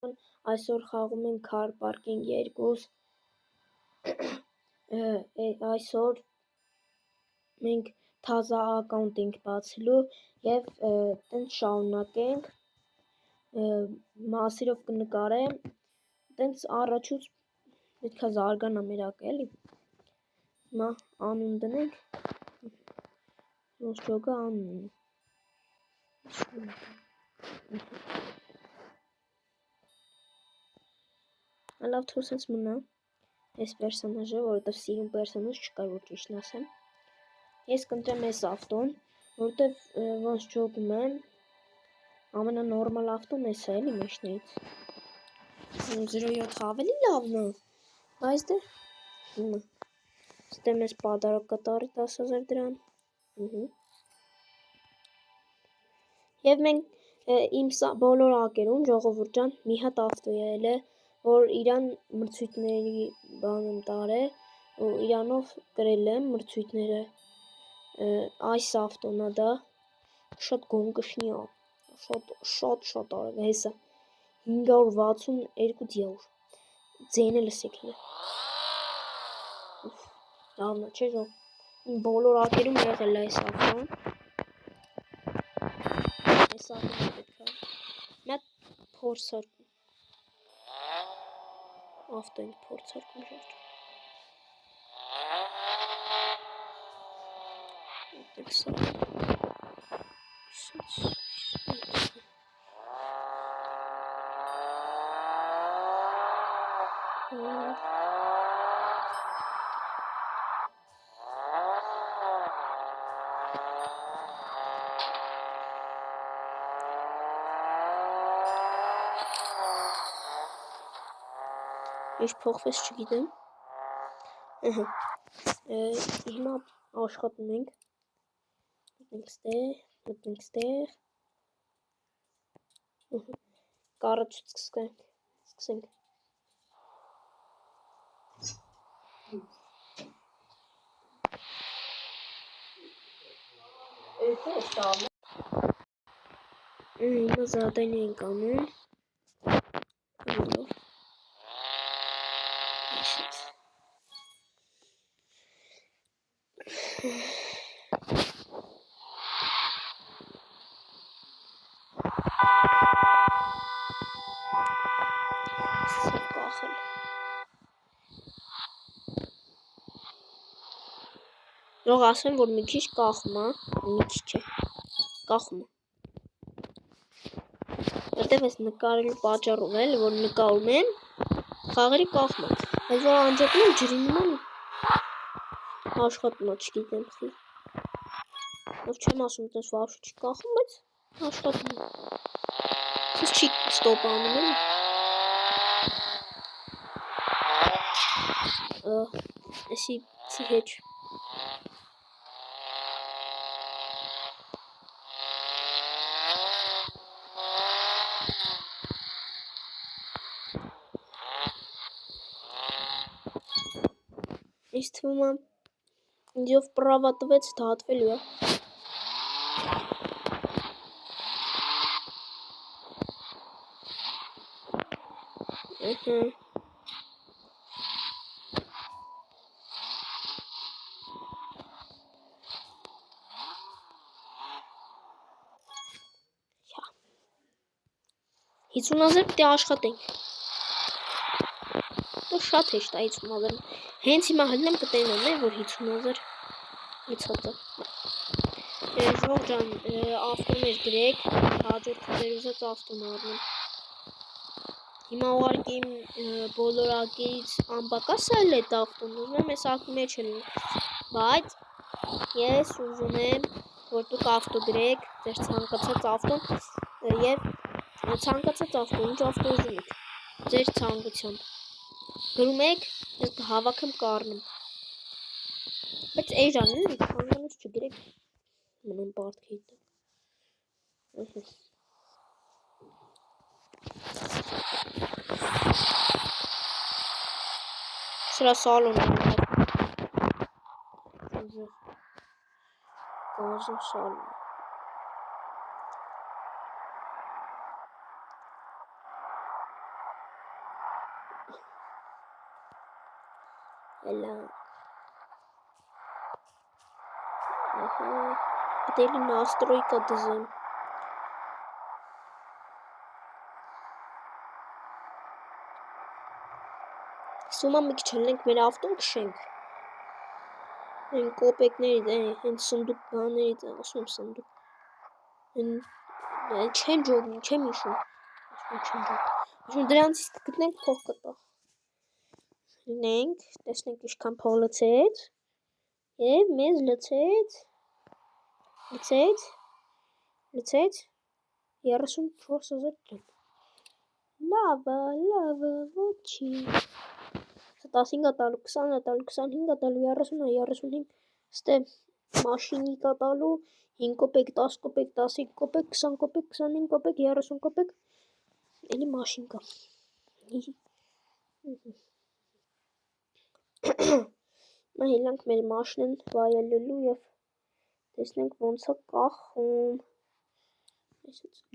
Այսօր խաղում ենք Car Parking 2, այսօր մենք թազա ակաունտ ենք բացելու և տենց շարունակենք, մասիրով կնկարեմ, տենց առաջուց պետք է զարգանա մեր ակը, էլի, հիմա անուն դնենք, ոսջոգը անունն լավ թող սենց մնա այս պերսոնաժը, որովհետև սիրուն պերսոնաժ չկար, որ ճիշտն ասեմ։ Ես կընտրեմ այս ավտոն, որովհետև ոնց ջոգում եմ, ամենանորմալ ավտոն էս է, էլի մեջներից։ 07-ը ավելի լավն է, բայց դե ստեմ ես պադարակ կտարի 10,000 դրամ։ Եվ մենք իմ բոլոր ակերում, ժողովուրդ ջան, մի հատ ավտո եղել է, որ իրան մրցույթների բան եմ տարել, ու իրանով կրել եմ մրցույթները, այս ավտոնա դա, շատ գոմկշնի է, շատ արագ է, հեսա, 562 դյավոր, ձենը լսեք հինը, լավն է, չէ ժող, իմ բոլոր ակերում եղել է այս ավտոն, այս ավտոն պետք է, մյատ փորձարկում, ավտո ենք փորձարկում ժողջ, ետեք սա, Ինչ փոխվեց չգիտեմ, հիմա աշխատում ենք, մտնենք ստեղ, կառաջուց սկսենք, հիմա զադանի ենք անում, Նող ասեմ, որ մի քիչ կախում է, մի քիչ է, կախում է, որտև ես նկարելու պատճառով էլ, որ նկարում եմ, խաղերի կախում է, այս որ անջատում եմ ջրինում եմ, աշխատում է, չգիտեմ խի, նով չեմ ասում, տես վարշու չի կախում, բայց աշխատում է, սես չի ստոպ անում եմ, էսի չի հեչ, Ինչ թվում է, ինձով պրավա տվեց դատվելու է, Հիցունազեր պտի աշխատենք, շատ հեշտ է 50,000, հենց հիմա հլնեմ կտենամ է, որ 50,000 իցած է, ժող ջան, ավտոներ գրեք, հաջորդը ձեր ուզած ավտոն առնեմ, հիմա ուղարկի իմ բոլոր ակերից անբակաս էլ էտ ավտոն, ուզում եմ ես ակի մեջ էլ, բայց ես ուզում եմ, որ դուք ավտո գրեք, ձեր ցանկացած ավտոն և ցանկացած ավտո, ինչ ավտո ուզում եք, ձեր ցանկությամբ, գրում եք, ես կհավաքեմ կառնեմ, բայց էժան էլի, հանգանուց չգրեք, մնամ պարտքի հետը, սրա սալոն է, գազում սալոն է, Էլա։ Ահա։ Դելի նաստրոյկա դզեմ։ Սումա մի քիչ հլենք մեր ավտոն քշենք։ Այն կոպեկներից, այն սնդուկ բաներից, ասում եմ սնդուկ։ Չեն ջոգում, չեմ հիշում։ Ասում դրանցից կգտնենք փող կտա։ Հլենք, տեսնենք ինչքան փող լցեց։ Եվ մեզ լցեց 34,000 դրամ։ Լավա, ոչինչ։ 15 տալու, 20 տալու, 25 տալու, 30, ստե մաշինի տալու, 5 կոպեկ, 10 կոպեկ, 15 կոպեկ, 20 կոպեկ, 25 կոպեկ, 30 կոպեկ, էլի մաշին կա։ Հելանք մեր մաշնեն վայելելու և տեսնենք ոնց է կախում։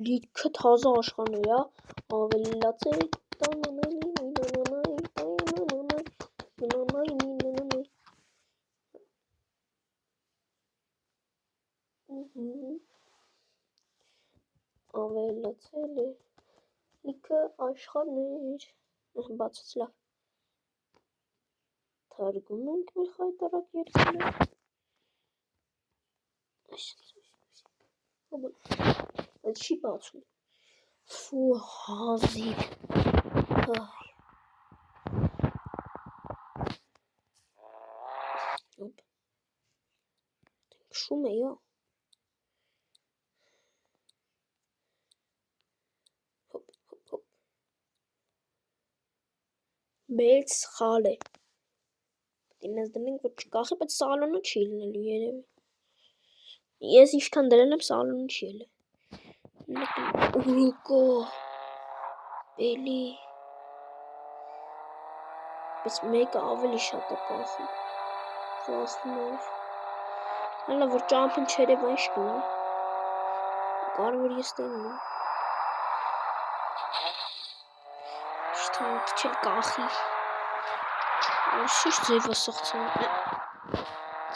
Լիքը թազա աշխարհներ է, ավելի լացեք, ավելացել է լիքը աշխարհներ, բացեց լավ, թարգում ենք մեր խայտարակ երկիրը, չի բացում, ֆու հազիվ, շում է յա, Բայց սխալ է։ Մեզ դնենք, որ չկախի, բայց սալոնը չի լինելու երևի։ Ես ինչքան դրել եմ, սալոնը չի ելել։ Ուրուկո, էլի։ Բայց մեկը ավելի շատ է կախում։ Վասնում էր։ Հալա, որ ճամփին չերև այն շկլի։ Կարող որ ես տենում եմ։ Չել կախի շիշ ձևը սղծում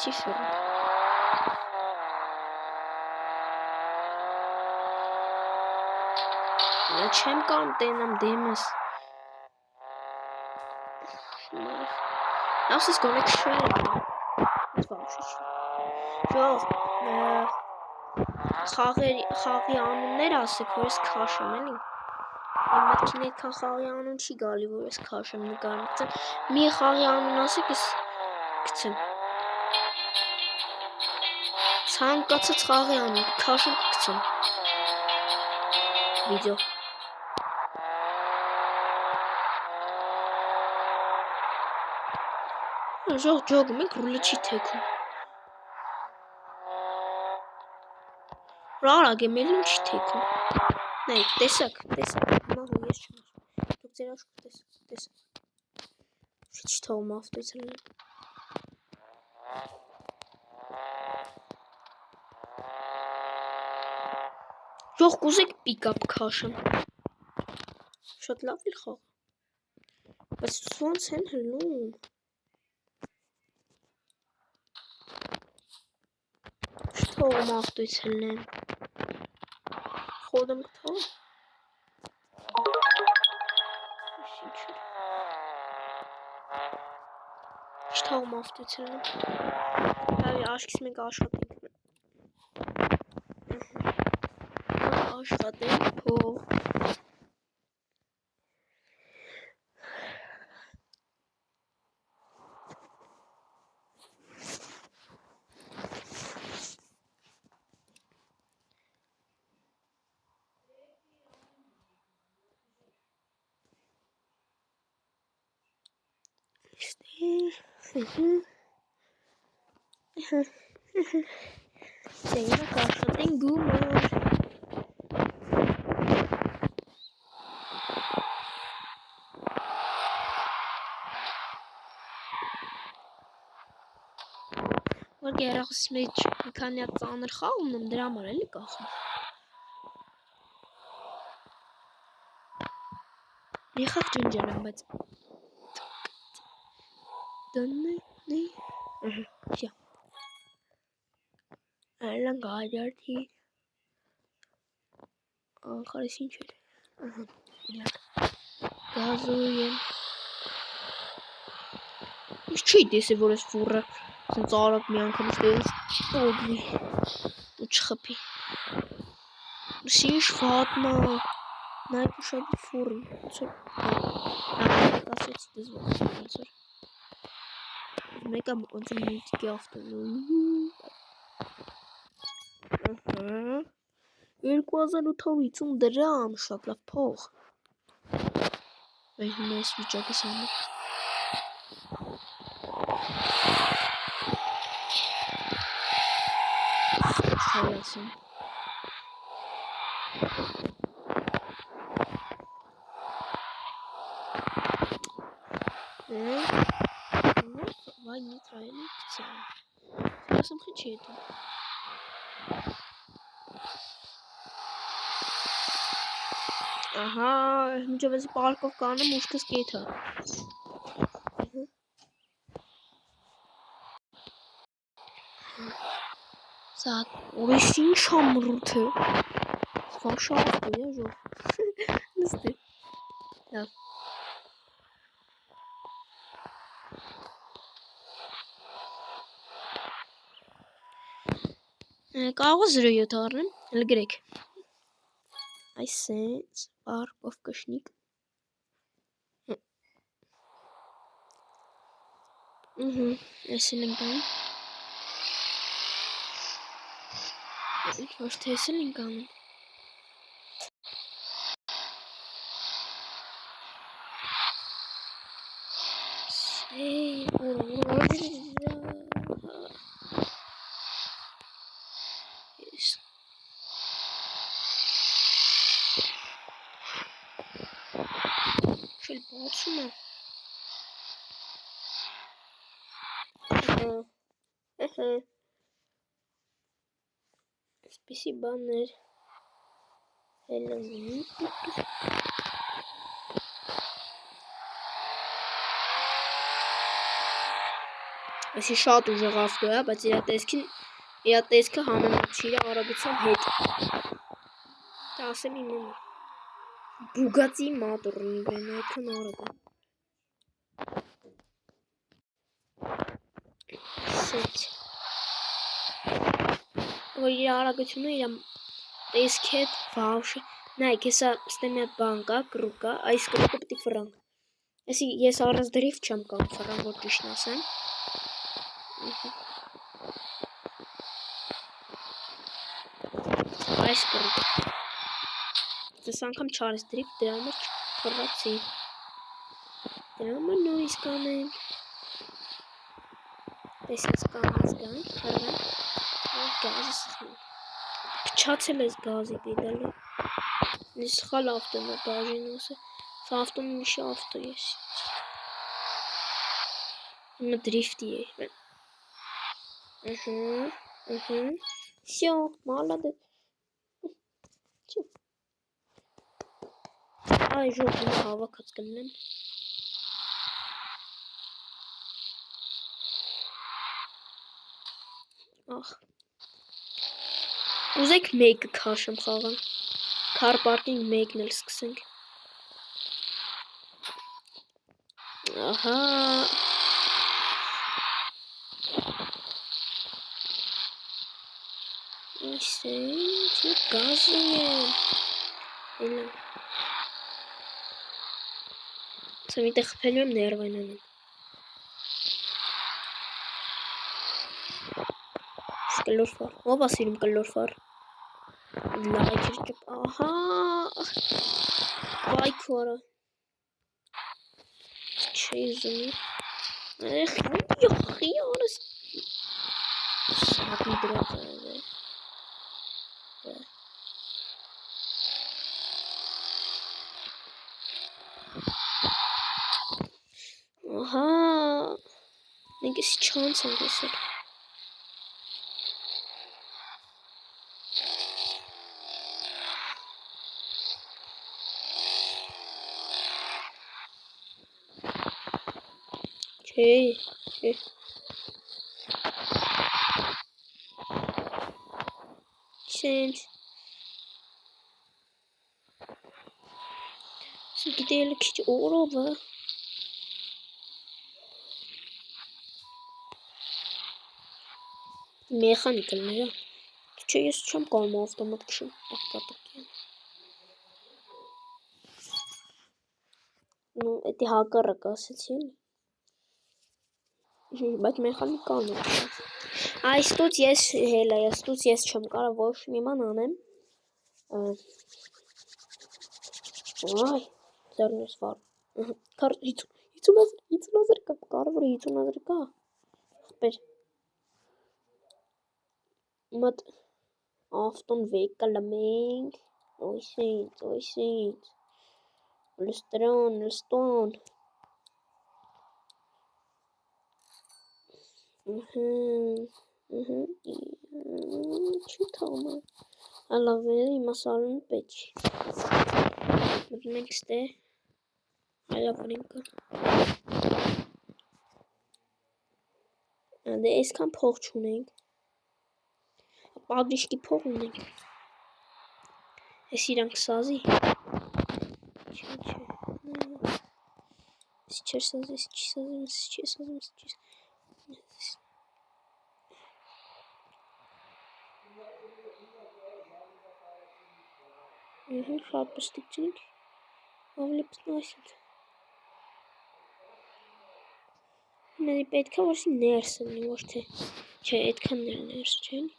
չի ֆերմ չեմ կամ տենամ դեմս ասես գոնեք շվել խաղի անուններ ասեք, որ ես քաշեմ էլի Իմ մտքին այդքան խաղի անուն չի գալի, որ ես քաշեմ նկարում գցեմ։ Մի խաղի անուն ասեք, ես գցեմ։ Ցանկացած խաղի անուն, քաշեմ կգցեմ։ Վիդեո։ Ժող ջոգում ենք, ռուլը չի թեքում։ Ռարագ եմ էլին չի թեքում։ Նայ, տեսակ, հիմա հո ես չեմ Դուք ձեր աշխուր տեսակ։ Չի թողում ավտոյցել են։ Ժող կուզեք պիկապ քաշեմ։ Շատ լավ էլ խաղ։ Բայց ոնց են հլում։ Չթողում ավտոյցելն են։ Խոդեմ կթող։ Չթողում ավտոյցելն են։ Հավի աշկիս մենք աշխատենք։ Աշխատենք փող։ Սենյակ աշխատենք գումար։ Որ գերախս մեջ մի քանի հատ ծանր խաղ ունեմ, դրա համար էլի կախում։ Մի խաղ ջնջել եմ, բայց Все. Лангадерти. Хорошо. Газуем. Չի դեսի որ այս ֆուրը սենց արագ մի անգամ ստեղից տոդվի ու չխփի շիշ վատնա նայք ուշադիր ֆուրն ասեցի դզվող մեկը ոնց մուլտիկի ավտոն 2850 դրամ շատ լավ փող վայ հիմա այս վիճակի սամը Hayatım. Vay neytrallik güzel. Nasıl хотіти? Ага, मुझे वैसे парковка на मुश्किल скейт है. Saat 15 şamrutı. Vaşa ya jo. Nasıl? Ya. Կարող զրոյը դառնեմ, հələ գրեք։ Այսենց парковкաշնիկ։ Այսել ենք անում։ Ոչ թե այսել ենք անում։ Şöyle boğulsana. Спасибо, Нер. Այսի շատ ուժեղ ավտո է, բայց իր տեսքը համեմատչի է արագության հետ։ Դա ասեմ իմ մամա։ Բուգատի մատորն իրեն այդքան արագ է։ Սետ։ Որ իր արագությունը իր տեսքի հետ վավշ։ Նայք, հեսա ստեմ մի հատ բան կա, կրուկ կա, այս կրուկը պիտի ֆրանք։ Այսի ես առանց դրիֆտ չեմ կամ ֆրանք, որ ճիշտն ասեմ։ Այս կրուկը։ Ձեզ անգամ չարես դրիֆտ, դրա համար չփռացի։ Դրա համար նորից կանեմ։ Տեսած կանած գանք, խրվեն, գազը սխմեն։ Փչացել ես գազի պեդալը։ Ես սխալ ավտոն է բաժին ասը, սա ավտոն իշի ավտո ես։ Հիմա դրիֆտի է։ Всё, молодец. Ay jokunu hava katkınlığım. Ah. Uzak make karşım xağın. Car parking make nel սկսենք. Aha. Այսինչ գազը եմ։ Սա միտեղ խփելու եմ ներվայնանում։ Կլոր ֆար։ Ով է սիրում կլոր ֆար։ Լայքեր ճպ։ Ահա։ Վայ քորը։ Չի զունի։ Խիորս։ Սատի դրած է։ Ահա։ Մենք էս չանց ենք ասել։ Չէ։ Չենք։ Գիտել քիչ օրովը։ Մեխանիկները։ Չէ, ես չեմ կարող ավտոմատ քշեմ, ավտոմատիկ։ Ну, это հակառակ ասեցի։ Բայց մեխանիկան է։ Այստուց ես հելա, այստուց ես չեմ կարող ոչ մի բան անեմ։ Այ, ձեռնս վար։ 50,000 կա, կարևորը 50,000 կա։ Խպեր։ Մատ ավտոն վեկա լմենք։ Ոյսինց։ Լստոն։ Չի թողնա։ Ալավերը իմա սարուն պեչ։ Մենք ստե ալավրինքը։ Դե այսքան փող չունենք։ Պագրիշկի փող ունենք։ Ես իրանք սազի։ Չէ։ Չի սազի։ Շատ պստիկ չնենք։ Ավելի պստնասիտ։ Մերի պետքա որսի ներս ընի, ոչ թե։ Չէ, այդքան ներս չեն։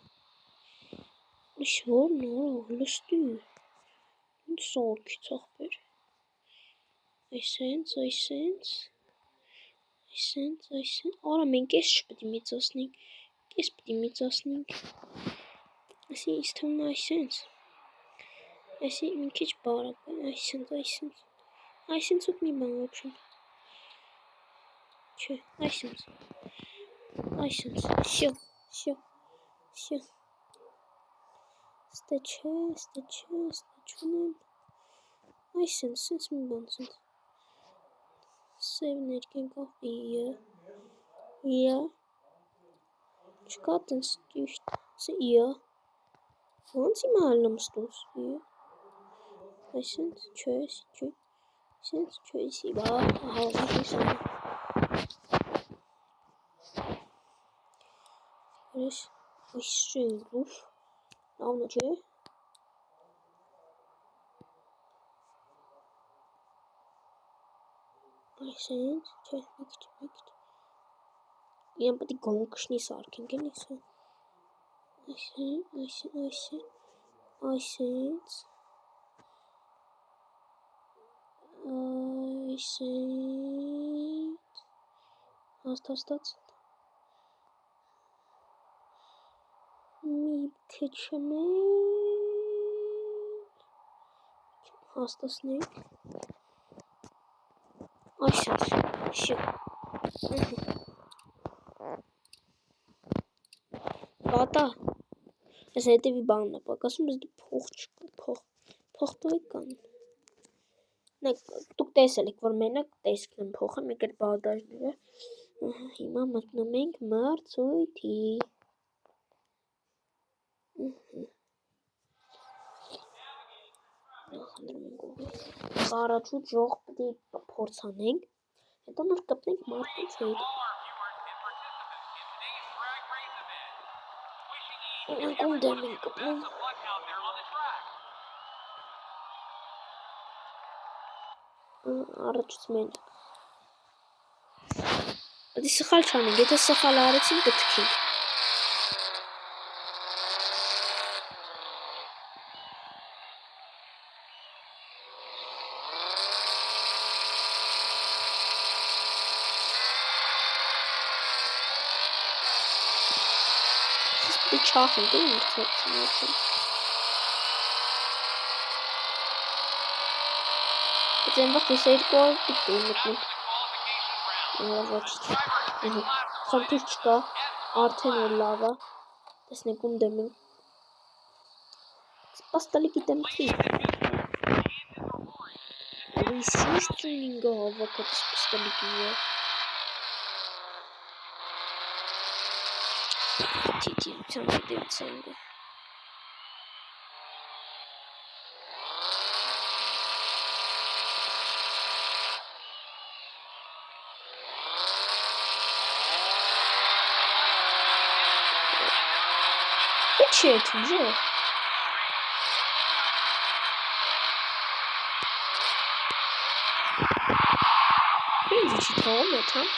Իշ որ նորով, լստի։ Ինձ սորքի ծախպեր։ Այսենց։ Արա, մենք ես չպետի միծասնենք։ Ես պետի միծասնենք։ Այսի ինձ թվում այսենց։ Այսի մի քիչ բարակ, այսենց ուտ մի բան ոբշն։ Չէ, այսենց։ Շո։ Ստե չունեմ։ Այսենց, սենց մի բան սենց։ Սև ներկենքով իա։ Չկա տենց ճիշտ։ Իա։ Ոնց իմ հալնեմ ստուս։ Այսենց, չէ։ Այսենց, չէ, բա, ահա, այսենց։ Այսենց, ուֆ, լավնա չէ։ Այսենց, չէ, մի քիչ։ Իրան պետք է գոնքշնի սարքենք էլ իսը։ Այսենց։ Հաստած։ Մի քիչ հաստասնենք։ Այսենց, շո։ Բատա, ես հետևի բանն է պակասում, ես դու փող չկա, փող տվեք կան։ Դուք տեսել եք, որ մենակ տեսքն եմ փողը, մեկ էլ բադաժները։ Հիմա մտնում ենք մրցույթի։ Առաջուց ժող պետի փորձանենք, հետո նոր կպնենք մարդուց հետ։ Իրանք ում դեմ են կպնում։ Առաջուց մենակ։ Պետի սխալ չանենք, եթե սխալ արեցին կթքենք։ Չախենք էլ մրցեցին։ Բայց այն վաղ ես երկու օր պիտի մտնում։ Ոչ չէ։ Խնդիր չկա, արդեն որ լավ է։ Տեսնենք ում դեմ ենք։ Սպաստալի գիտեմ չի։ Այս ինչ տյունինգը հավաքած սպաստալի գիվը։ Տիտիության հետևից ենք։ Ինչ է թույլ։ Ինչ չի թողում է թամ։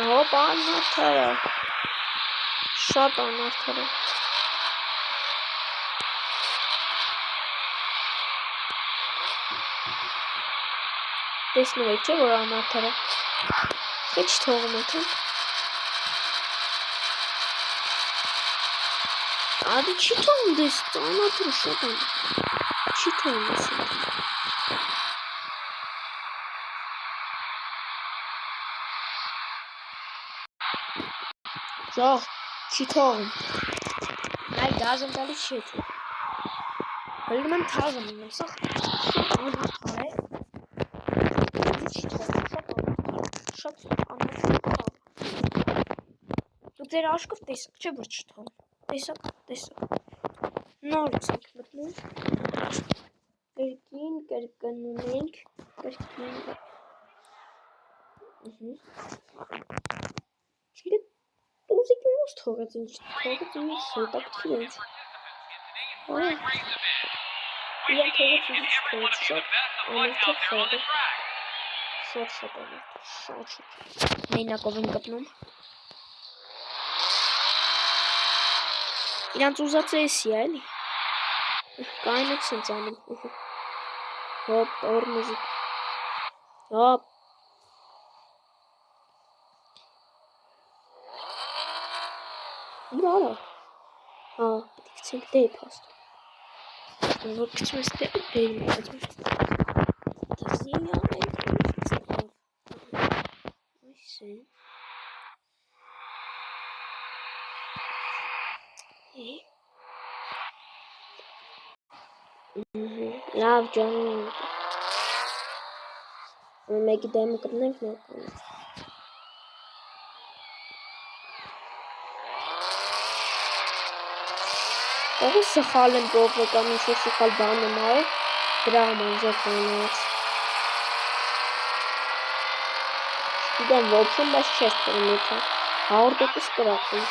Հոպ անարդարը։ Շատ անարդարը։ Տեսնում եք չէ որ անարդարը։ Ինչ թողում է թամ։ Ադի չի թողում դες անարդարը շատ ան։ Չի թողում ես։ Ժող, չի թողում։ Նայ գազում տալի չի թողում։ Հլում եմ թազում եմ, սաղ անարդար է։ Չի թողում, շատ անարդար։ Դու ձեր աշկով տեսակ, չէ որ չի թողում։ Տեսակ։ Նորից ենք մտնում։ Կրկին կրկնում ենք, կրկին։ Չգիտեմ, տուզիկը ոնց թողեց ինչ, թողեց ինչ հետաքրքիր ինչ։ Իրան թողեց ինչ թողեց, շատ անարդար խաղ է։ Շատ անարդար, շատ։ Մենակով են գտնում։ Իրանց ուզած է էսի է, էլի։ Կայնակ սենց անում։ Հոպ, տորմուզիկ։ Հոպ։ Ուր արա։ Հա, պետք ցենք դեպ հաստում։ Որ գցում ես դեպ մտածում։ Դզինյա ենք։ Այսի։ Լավ ջան։ Մեկի դեմը կտնենք նորմալ։ Ով է սխալ եմ բողը կամ ինչ-որ սխալ բան եմ արել, դրա համար զոհանած։ Գիտեմ, ոբշում, բայց չես թողում եթե 100% կրացում։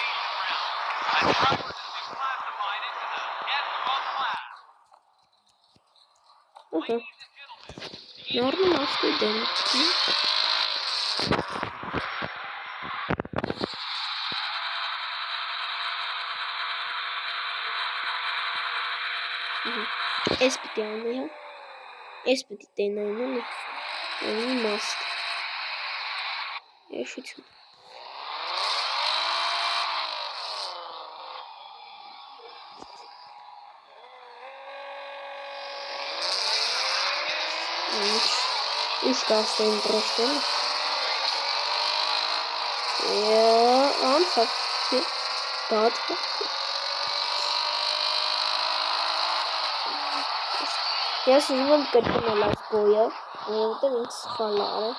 Նորմալ ավտոյ դեմը չկնի։ Ես պիտի անի, հա։ Ես պիտի տենային էլի։ Անի մաստ։ Եշություն։ Ինչ կաստային պրոստեն։ Անցավ։ Բատվը։ Ես ուզում եմ կրկնել այս բոյը, որովհետև ինձ սխալ արել,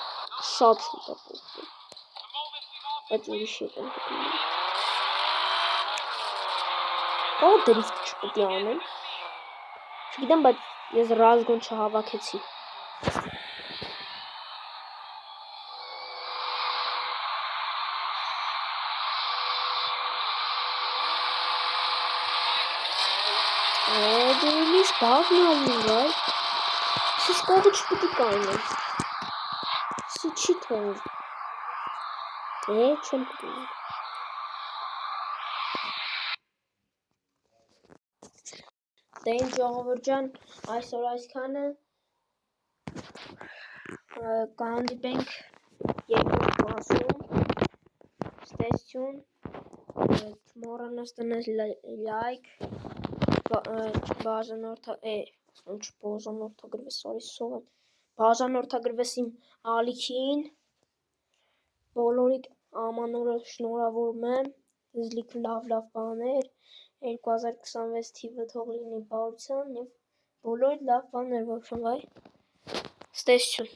շատ շուտ է փոխվում։ Բայց ուրիշ հետ եմ գտնում։ Կարող դրիֆտ չպետք է անեմ։ Չգիտեմ, բայց ես ռազգոն չհավաքեցի։ Դուրի սպաղն ալնում, right? Սիս կողը չպետի կայնեմ։ Սի չի թողում։ Չեմ կտունում։ Դե ինչ ժողովուրդ ջան, այսօր այսքանը կհանդիպենք երկրորդ մասում։ Ստեսություն, չմոռանաս տնես լայք, բաժանորդագրվես իմ ալիքին, բոլորիդ ամանորը շնորհավորում եմ, զլիք լավ բաներ, 2026 թիվը թող լինի բարության և բոլորիդ լավ բաներ, որ շնվայ, ստեսություն։